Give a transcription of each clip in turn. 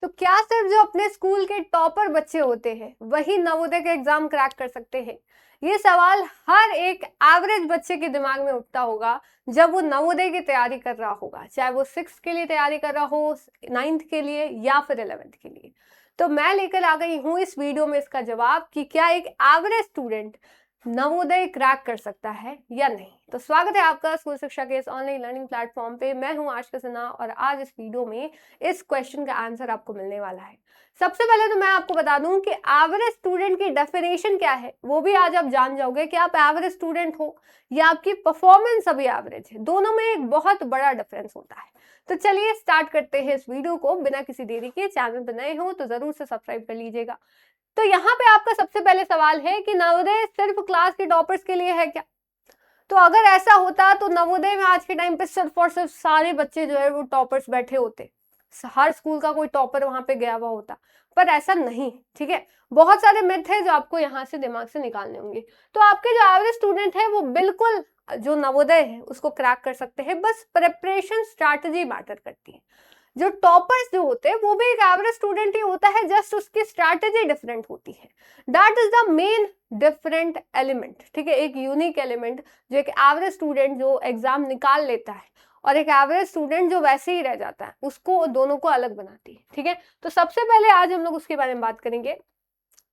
तो क्या सिर्फ जो अपने स्कूल के टॉपर बच्चे होते हैं वही नवोदय का एग्जाम क्रैक कर सकते हैं? ये सवाल हर एक एवरेज बच्चे के दिमाग में उठता होगा जब वो नवोदय की तैयारी कर रहा होगा, चाहे वो 6th के लिए तैयारी कर रहा हो, 9th के लिए या फिर 11th के लिए। तो मैं लेकर आ गई हूँ इस वीडियो में इसका जवाब कि क्या एक एवरेज स्टूडेंट नवोदय क्रैक कर सकता है या नहीं। तो स्वागत है आपका स्कूल शिक्षा के इस ऑनलाइन लर्निंग प्लेटफॉर्म पे। मैं हूं आशिका सिन्हा और आज इस वीडियो में इस क्वेश्चन का आंसर आपको मिलने वाला है। सबसे पहले तो मैं आपको बता दूं कि एवरेज स्टूडेंट की डेफिनेशन क्या है, वो भी आज आप जान जाओगे कि आप एवरेज स्टूडेंट हो या आपकी परफॉर्मेंस अभी एवरेज है। दोनों में एक बहुत बड़ा डिफरेंस होता है। तो चलिए स्टार्ट करते हैं इस वीडियो को बिना किसी देरी के। चैनल पर नए हो तो जरूर से सब्सक्राइब कर लीजिएगा। तो यहाँ पे आपका सबसे पहले सवाल है कि नवोदय सिर्फ क्लास के टॉपर्स के लिए है क्या? तो अगर ऐसा होता तो नवोदय में आज के टाइम पे सिर्फ और सिर्फ सारे बच्चे जो है वो टॉपर्स बैठे होते, हर स्कूल का कोई टॉपर वहां पे गया हुआ होता, पर ऐसा नहीं। ठीक है, बहुत सारे मिथ है जो आपको यहाँ से दिमाग से निकालने होंगे। तो आपके जो एवरेज स्टूडेंट है वो बिल्कुल जो नवोदय है उसको क्रैक कर सकते हैं, बस प्रिपरेशन स्ट्रैटेजी मैटर करती है। जो टॉपर्स जो होते हैं वो भी एक एवरेज स्टूडेंट ही होता है, जस्ट उसकी स्ट्रैटेजी डिफरेंट होती है। That is the main different element. ठीक है, एक यूनिक एलिमेंट जो एक एवरेज स्टूडेंट जो एग्जाम निकाल लेता है और एक एवरेज स्टूडेंट जो वैसे ही रह जाता है, उसको दोनों को अलग बनाती है। ठीक है, तो सबसे पहले आज हम लोग उसके बारे में बात करेंगे।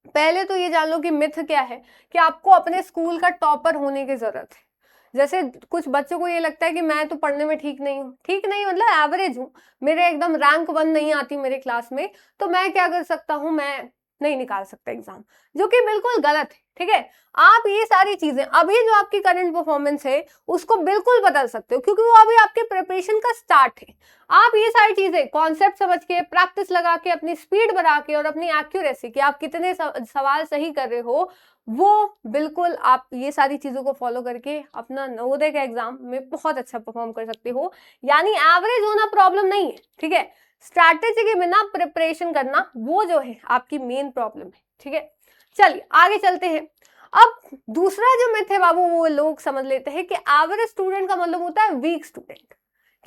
पहले तो ये जान लो कि मिथ क्या है कि आपको अपने स्कूल का टॉपर होने की जरूरत है। जैसे कुछ बच्चों को ये लगता है कि मैं तो पढ़ने में ठीक नहीं हूँ, ठीक नहीं मतलब एवरेज हूँ, मेरे एकदम रैंक 1 नहीं आती मेरे क्लास में, तो मैं क्या कर सकता हूँ, मैं नहीं निकाल सकता एग्जाम, जो कि बिल्कुल गलत है। ठीक है, आप ये सारी चीजें अभी जो आपकी करंट परफॉर्मेंस है उसको बिल्कुल बदल सकते हो, क्योंकि वो अभी आपके प्रिपरेशन का स्टार्ट है। आप ये सारी चीजें कॉन्सेप्ट समझ के, प्रैक्टिस लगा के, अपनी स्पीड बढ़ा के और अपनी एक्यूरेसी कि आप कितने सवाल सही कर रहे हो, वो बिल्कुल आप ये सारी चीजों को फॉलो करके अपना नवोदय का एग्जाम में बहुत अच्छा परफॉर्म कर सकते हो। यानी एवरेज होना प्रॉब्लम नहीं है। ठीक है, स्ट्रैटेजी के बिना प्रिपरेशन करना वो जो है आपकी मेन प्रॉब्लम है। ठीक है, चलिए आगे चलते हैं। अब दूसरा जो मिथ है बाबू, वो लोग समझ लेते हैं कि एवरेज स्टूडेंट का मतलब होता है वीक स्टूडेंट,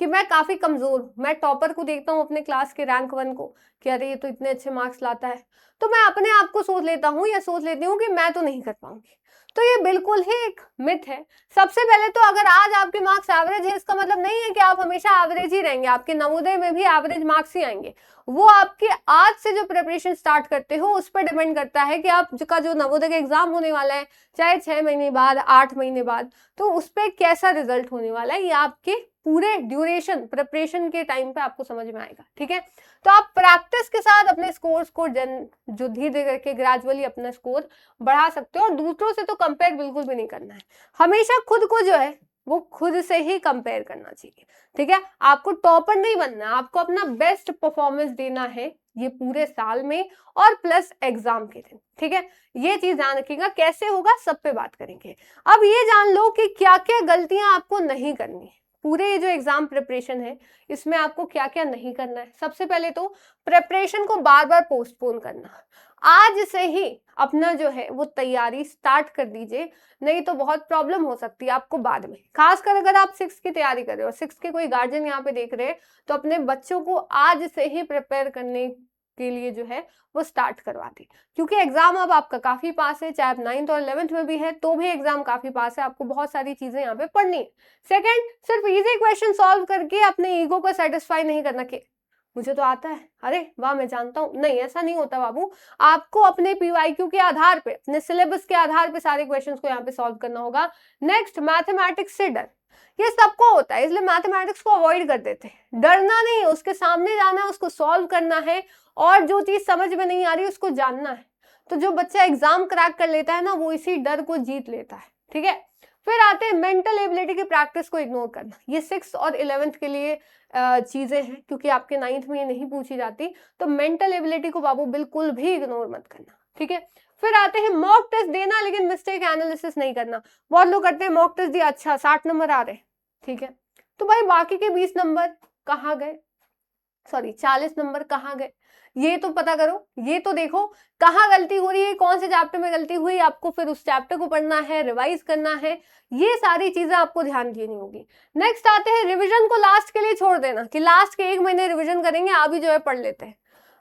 कि मैं काफी कमजोर हूं। मैं टॉपर को देखता हूँ अपने क्लास के रैंक 1 को कि अरे ये तो इतने अच्छे मार्क्स लाता है, तो मैं अपने आप को सोच लेता हूँ या सोच लेती हूँ कि मैं तो नहीं कर पाऊंगी। तो ये बिल्कुल ही एक मिथ है। सबसे पहले तो अगर आज आपके मार्क्स एवरेज है, इसका मतलब नहीं है कि आप हमेशा एवरेज ही रहेंगे। आपके नवोदय में भी एवरेज मार्क्स ही आएंगे। वो आपके आज से जो प्रिपरेशन स्टार्ट करते हो उस पर डिपेंड करता है कि आपका जो नवोदय का एग्जाम होने वाला है, चाहे 6 महीने बाद, 8 महीने बाद, तो उस पर कैसा रिजल्ट होने वाला है, ये आपके पूरे ड्यूरेशन प्रिपरेशन के टाइम पे आपको समझ में आएगा। ठीक है, तो आप प्रैक्टिस के साथ अपने स्कोर्स को जो धीरे धीरे करके ग्रेजुअली अपना स्कोर बढ़ा सकते हो, और दूसरों से तो कंपेयर बिल्कुल भी नहीं करना है। हमेशा खुद को जो है वो खुद से ही कंपेयर करना चाहिए। ठीक है, आपको टॉपर नहीं बनना, आपको अपना बेस्ट परफॉर्मेंस देना है ये पूरे साल में और प्लस एग्जाम के दिन। ठीक है, ये चीज ध्यान रखिएगा। कैसे होगा सब पे बात करेंगे। अब ये जान लो कि क्या क्या गलतियां आपको नहीं करनी है पूरे ये जो एग्जाम प्रिपरेशन है इसमें, आपको क्या क्या नहीं करना है। सबसे पहले तो प्रिपरेशन को बार बार पोस्टपोन करना। आज से ही अपना जो है वो तैयारी स्टार्ट कर दीजिए, नहीं तो बहुत प्रॉब्लम हो सकती है आपको बाद में। खासकर अगर आप 6th की तैयारी कर रहे हो, 6th के कोई गार्जियन यहाँ पे देख रहे हैं, तो अपने बच्चों को आज से ही प्रिपेयर करने के लिए जो है वो स्टार्ट करवा दें, क्योंकि एग्जाम अब आपका काफी पास है। चाहे आप 9th और 11th में भी है तो भी एग्जाम काफी पास है, आपको बहुत सारी चीजें यहाँ पे पढ़नी है। सेकंड, सिर्फ इजी क्वेश्चन सॉल्व करके अपने ईगो को सेटिस्फाई नहीं करना कि मुझे तो आता है, अरे वाह मैं जानता हूँ, नहीं ऐसा नहीं होता बाबू। आपको अपने पीवाईक्यू के आधार पे, अपने सिलेबस के आधार पे सारे क्वेश्चंस को यहाँ पे सॉल्व करना होगा। नेक्स्ट, मैथमेटिक्स से डर, ये सबको होता है, इसलिए मैथमेटिक्स को अवॉइड कर देते हैं। डरना नहीं है, उसके सामने जाना है, उसको सॉल्व करना है, और जो चीज समझ में नहीं आ रही उसको जानना है। तो जो बच्चा एग्जाम क्रैक कर लेता है ना, वो इसी डर को जीत लेता है। ठीक है, फिर आते हैं मेंटल एबिलिटी की प्रैक्टिस को इग्नोर करना। ये 6th और 11th के लिए चीजें हैं, क्योंकि आपके 9th में ये नहीं पूछी जाती। तो मेंटल एबिलिटी को बाबू बिल्कुल भी इग्नोर मत करना। ठीक है, फिर आते हैं मॉक टेस्ट देना, लेकिन मिस्टेक एनालिसिस नहीं करना। बहुत लोग करते हैं मॉक टेस्ट दिया, अच्छा 60 नंबर आ रहे, ठीक है, तो भाई बाकी के 20 नंबर कहाँ गए, सॉरी 40 नंबर कहाँ गए, ये तो पता करो, ये तो देखो कहाँ गलती हो रही है, कौन से चैप्टर में गलती हुई, आपको फिर उस चैप्टर को पढ़ना है, रिवाइज करना है, ये सारी चीजें आपको ध्यान देनी होगी। नेक्स्ट आते हैं रिवीजन को लास्ट के लिए छोड़ देना, कि लास्ट के 1 महीने रिवीजन करेंगे, अभी जो है पढ़ लेते हैं।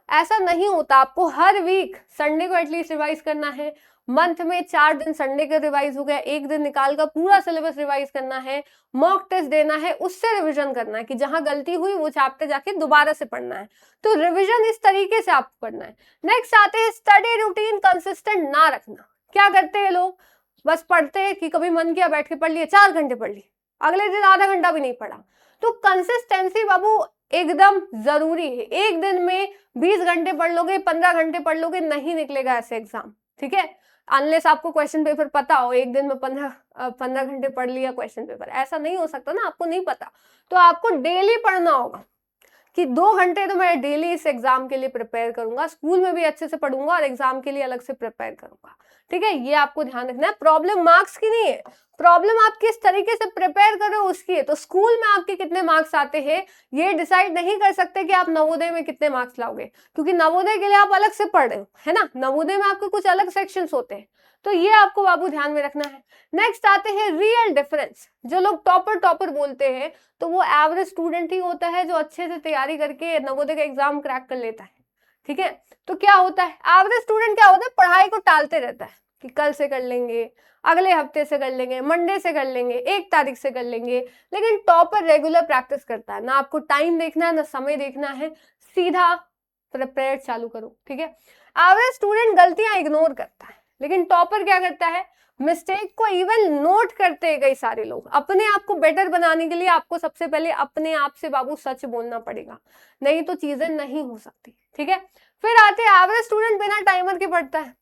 ऐसा नहीं होता, आपको हर वीक संडे को एटलीस्ट रिवाइज करना है, मंथ में 4 दिन संडे का रिवाइज हो गया, 1 दिन निकाल कर पूरा सिलेबस रिवाइज करना है, मॉक टेस्ट देना है, उससे रिवीजन करना है कि जहां गलती हुई वो चैप्टर जाके दोबारा से पढ़ना है। तो रिवीजन इस तरीके से आपको करना है। नेक्स्ट आते हैं स्टडी रूटीन कंसिस्टेंट ना रखना। क्या करते हैं लोग, बस पढ़ते हैं कि कभी मन किया बैठ के पढ़ लिए, 4 घंटे पढ़ लिए, अगले दिन आधा घंटा भी नहीं पढ़ा। तो कंसिस्टेंसी बाबू एकदम जरूरी है। एक दिन में 20 घंटे पढ़ लोगे, 15 घंटे पढ़ लोगे, नहीं निकलेगा ऐसे एग्जाम, ठीक है, अनलेस आपको क्वेश्चन पेपर पता हो, एक दिन में 15 घंटे पढ़ लिया क्वेश्चन पेपर, ऐसा नहीं हो सकता ना, आपको नहीं पता। तो आपको डेली पढ़ना होगा कि 2 घंटे तो मैं डेली इस एग्जाम के लिए प्रिपेयर करूंगा, स्कूल में भी अच्छे से पढ़ूंगा और एग्जाम के लिए अलग से प्रिपेयर करूंगा, ठीक है, ये आपको ध्यान रखना है। प्रॉब्लम मार्क्स की नहीं है, प्रॉब्लम आप किस तरीके से प्रिपेयर कर रहे हो उसकी है। तो स्कूल में आपके कितने मार्क्स आते हैं ये डिसाइड नहीं कर सकते कि आप नवोदय में कितने मार्क्स लाओगे, क्योंकि नवोदय के लिए आप अलग से पढ़ रहे हो, है ना, नवोदय में आपके कुछ अलग सेक्शंस होते हैं। तो ये आपको बाबू ध्यान में रखना है। नेक्स्ट आते हैं रियल डिफरेंस। जो लोग टॉपर बोलते हैं तो वो एवरेज स्टूडेंट ही होता है जो अच्छे से तैयारी करके नवोदय का एग्जाम क्रैक कर लेता है, ठीक है। तो क्या होता है, एवरेज स्टूडेंट क्या होता है, पढ़ाई को टालते रहता है कि कल से कर लेंगे, अगले हफ्ते से कर लेंगे, मंडे से कर लेंगे, 1 तारीख से कर लेंगे। लेकिन टॉपर रेगुलर प्रैक्टिस करता है, ना आपको टाइम देखना है ना समय देखना है, सीधा प्रिपेयर चालू करो, ठीक है। एवरेज स्टूडेंट गलतियां इग्नोर करता है, लेकिन टॉपर क्या करता है, मिस्टेक को इवन नोट करते हैं कई सारे लोग। अपने आप को बेटर बनाने के लिए आपको सबसे पहले अपने आप से बाबू सच बोलना पड़ेगा, नहीं तो चीजें नहीं हो सकती, ठीक है। फिर आते हैं एवरेज स्टूडेंट बिना टाइमर के पढ़ता है,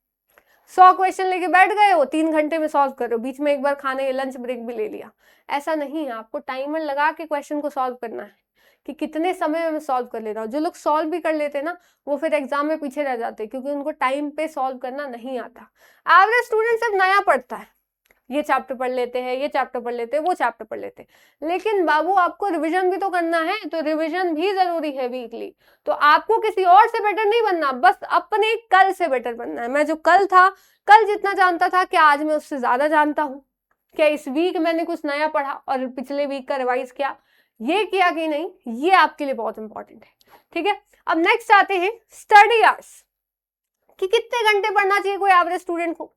100 क्वेश्चन लेके बैठ गए हो, 3 घंटे में सॉल्व कर रहे हो, बीच में एक बार खाने लंच ब्रेक भी ले लिया। ऐसा नहीं है, आपको टाइमर लगा के क्वेश्चन को सॉल्व करना है कि कितने समय में मैं सॉल्व कर ले रहा हूँ। जो लोग सॉल्व भी कर लेते हैं ना वो फिर एग्जाम में पीछे रह जाते हैं क्योंकि उनको टाइम पे सॉल्व करना नहीं आता। एवरेज स्टूडेंट सिर्फ नया पढ़ता है, ये चैप्टर पढ़ लेते हैं, ये चैप्टर पढ़ लेते हैं, वो चैप्टर पढ़ लेते हैं, लेकिन बाबू आपको रिवीजन भी तो करना है, तो रिवीजन भी जरूरी है वीकली। तो आपको किसी और से बेटर नहीं बनना, बस अपने कल से बेटर बनना है। मैं जो कल था, कल जितना जानता था, क्या आज मैं उससे ज्यादा जानता हूँ, क्या इस वीक मैंने कुछ नया पढ़ा और पिछले वीक का रिवाइज किया, ये किया कि नहीं, ये आपके लिए बहुत इंपॉर्टेंट है, ठीक है। अब नेक्स्ट आते हैं स्टडी आवर्स, कि कितने घंटे पढ़ना चाहिए कोई एवरेज स्टूडेंट को।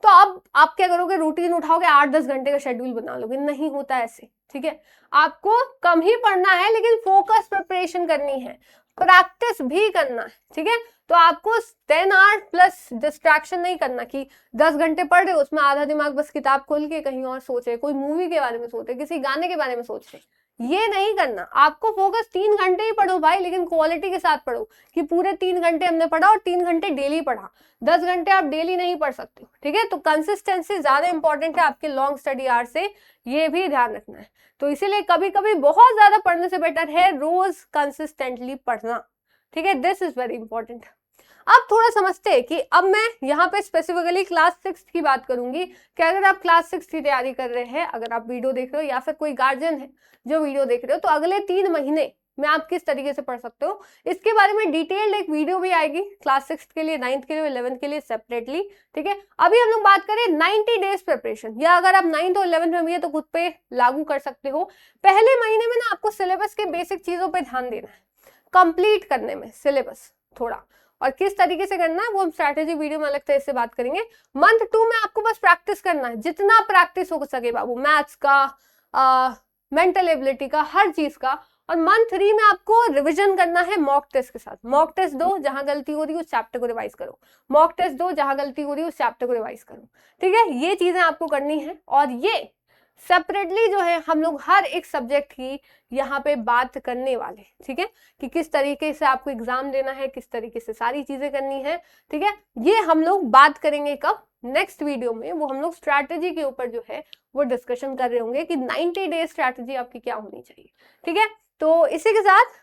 तो अब आप क्या करोगे, रूटीन उठाओगे, 8-10 घंटे का शेड्यूल बना लोगे, नहीं होता ऐसे, ठीक है। आपको कम ही पढ़ना है लेकिन फोकस प्रिपरेशन करनी है, प्रैक्टिस भी करना है, ठीक है। तो आपको 10 आवर्स प्लस डिस्ट्रैक्शन नहीं करना कि 10 घंटे पढ़ रहे हो उसमें आधा दिमाग बस किताब खोल के कहीं और सोचे, कोई मूवी के बारे में सोचे, किसी गाने के बारे में सोच रहे, ये नहीं करना। आपको फोकस 3 घंटे ही पढ़ो भाई, लेकिन क्वालिटी के साथ पढ़ो कि पूरे 3 घंटे हमने पढ़ा और 3 घंटे डेली पढ़ा। 10 घंटे आप डेली नहीं पढ़ सकते, ठीक है। तो कंसिस्टेंसी ज्यादा इंपॉर्टेंट है आपके लॉन्ग स्टडी आवर से, ये भी ध्यान रखना है। तो इसीलिए कभी कभी बहुत ज्यादा पढ़ने से बेटर है रोज कंसिस्टेंटली पढ़ना, ठीक है, दिस इज वेरी इंपॉर्टेंट। अब थोड़ा समझते हैं कि अब मैं यहाँ पे स्पेसिफिकली क्लास 6 की बात करूंगी कि अगर आप क्लास 6 की तैयारी कर रहे हैं, अगर आप वीडियो देख रहे हो या फिर कोई गार्जियन है जो वीडियो देख रहे हो, तो अगले 3 महीने में आप किस तरीके से पढ़ सकते हो, इसके बारे में डिटेल्ड एक वीडियो भी आएगी क्लास 6 के लिए, 9th के लिए, 11th के लिए सेपरेटली, ठीक है। अभी हम लोग बात करें 90 डेज प्रिपरेशन, या अगर आप 9th और 11th में भी है तो खुद पे लागू कर सकते हो। पहले महीने में ना आपको सिलेबस के बेसिक चीजों पे ध्यान देना है, कंप्लीट करने में सिलेबस थोड़ा, और किस तरीके से करना है वो हम स्ट्रैटेजी वीडियो में अलग तरह से बात करेंगे। मंथ 2 में आपको बस प्रैक्टिस करना है, जितना प्रैक्टिस हो सके बाबू, मैथ्स का, मेंटल एबिलिटी का, हर चीज का। और मंथ 3 में आपको रिवीजन करना है मॉक टेस्ट के साथ। मॉक टेस्ट दो, जहां गलती हो रही है उस चैप्टर को रिवाइज करो, मॉक टेस्ट दो, जहां गलती हो रही है उस चैप्टर को रिवाइज करो, ठीक है। ये चीजें आपको करनी है, और ये सेपरेटली जो है हम लोग हर एक सब्जेक्ट की यहाँ पे बात करने वाले, ठीक है, कि किस तरीके से आपको एग्जाम देना है, किस तरीके से सारी चीजें करनी है, ठीक है। ये हम लोग बात करेंगे कब, नेक्स्ट वीडियो में, वो हम लोग स्ट्रैटेजी के ऊपर जो है वो डिस्कशन कर रहे होंगे कि 90 डेज स्ट्रैटेजी आपकी क्या होनी चाहिए, ठीक है। तो इसी के साथ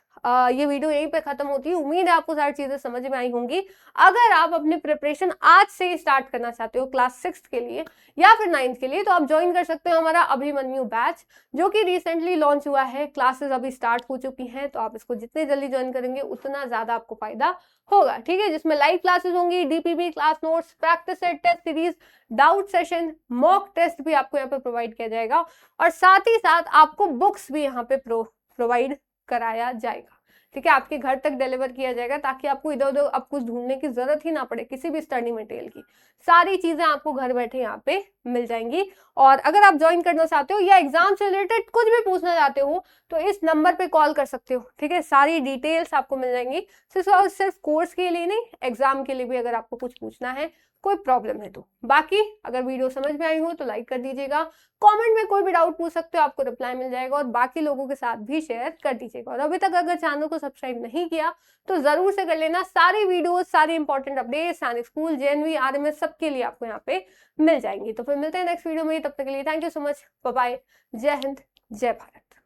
ये वीडियो यहीं पे खत्म होती है। उम्मीद है आपको सारी चीजें समझ में आई होंगी। अगर आप अपनी प्रिपरेशन आज से स्टार्ट करना चाहते हो क्लास 6 के लिए या फिर 9th के लिए, तो आप ज्वाइन कर सकते हो हमारा अभिमन्यु बैच, जो कि रिसेंटली लॉन्च हुआ है। क्लासेस अभी स्टार्ट हो चुकी हैं, तो आप इसको जितने जल्दी ज्वाइन करेंगे उतना ज्यादा आपको फायदा होगा, ठीक है। जिसमें लाइव क्लासेस होंगी, DPB class notes, practice set, test series, doubt session, mock test भी आपको यहाँ पे प्रोवाइड किया जाएगा, और साथ ही साथ आपको बुक्स भी यहाँ पे प्रोवाइड कराया जाएगा, ठीक है, आपके घर तक डिलीवर किया जाएगा, ताकि आपको इधर उधर अब कुछ ढूंढने की जरूरत ही ना पड़े किसी भी स्टडी मटेरियल की। सारी चीजें आपको घर बैठे यहाँ पे मिल जाएंगी। और अगर आप ज्वाइन करना चाहते हो या एग्जाम से रिलेटेड कुछ भी पूछना चाहते हो तो इस नंबर पे कॉल कर सकते हो। ठीक है, सारी डिटेल्स आपको मिल जाएंगी, सिर्फ और सिर्फ कोर्स के लिए नहीं, एग्जाम के लिए भी अगर आपको कुछ पूछना है, कोई प्रॉब्लम है तो। बाकी अगर वीडियो समझ में आई हो तो लाइक कर दीजिएगा, कमेंट में कोई भी डाउट पूछ सकते हो, आपको रिप्लाई मिल जाएगा, और बाकी लोगों के साथ भी शेयर कर दीजिएगा। और अभी तक अगर चैनल को सब्सक्राइब नहीं किया तो जरूर से कर लेना। सारी वीडियोस, सारी इंपॉर्टेंट अपडेट्स, सैनिक स्कूल, जेएनवी, आरएमएस सबके लिए आपको यहाँ पे मिल जाएंगी। तो फिर मिलते हैं नेक्स्ट वीडियो में, तब तक के लिए thank you so much, bye bye, जय हिंद, जय भारत।